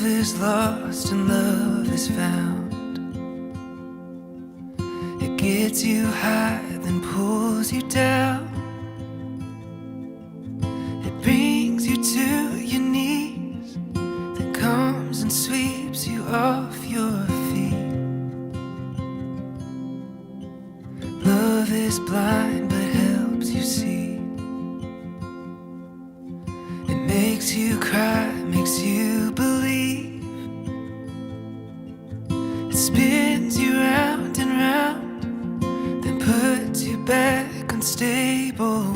Love is lost and love is found. It gets you high, then pulls you down. It brings you to your knees, then comes and sweeps you off your feet. Love is blind but helps you see. It makes you cry, makes you believe. It spins you round and round, then puts you back on stable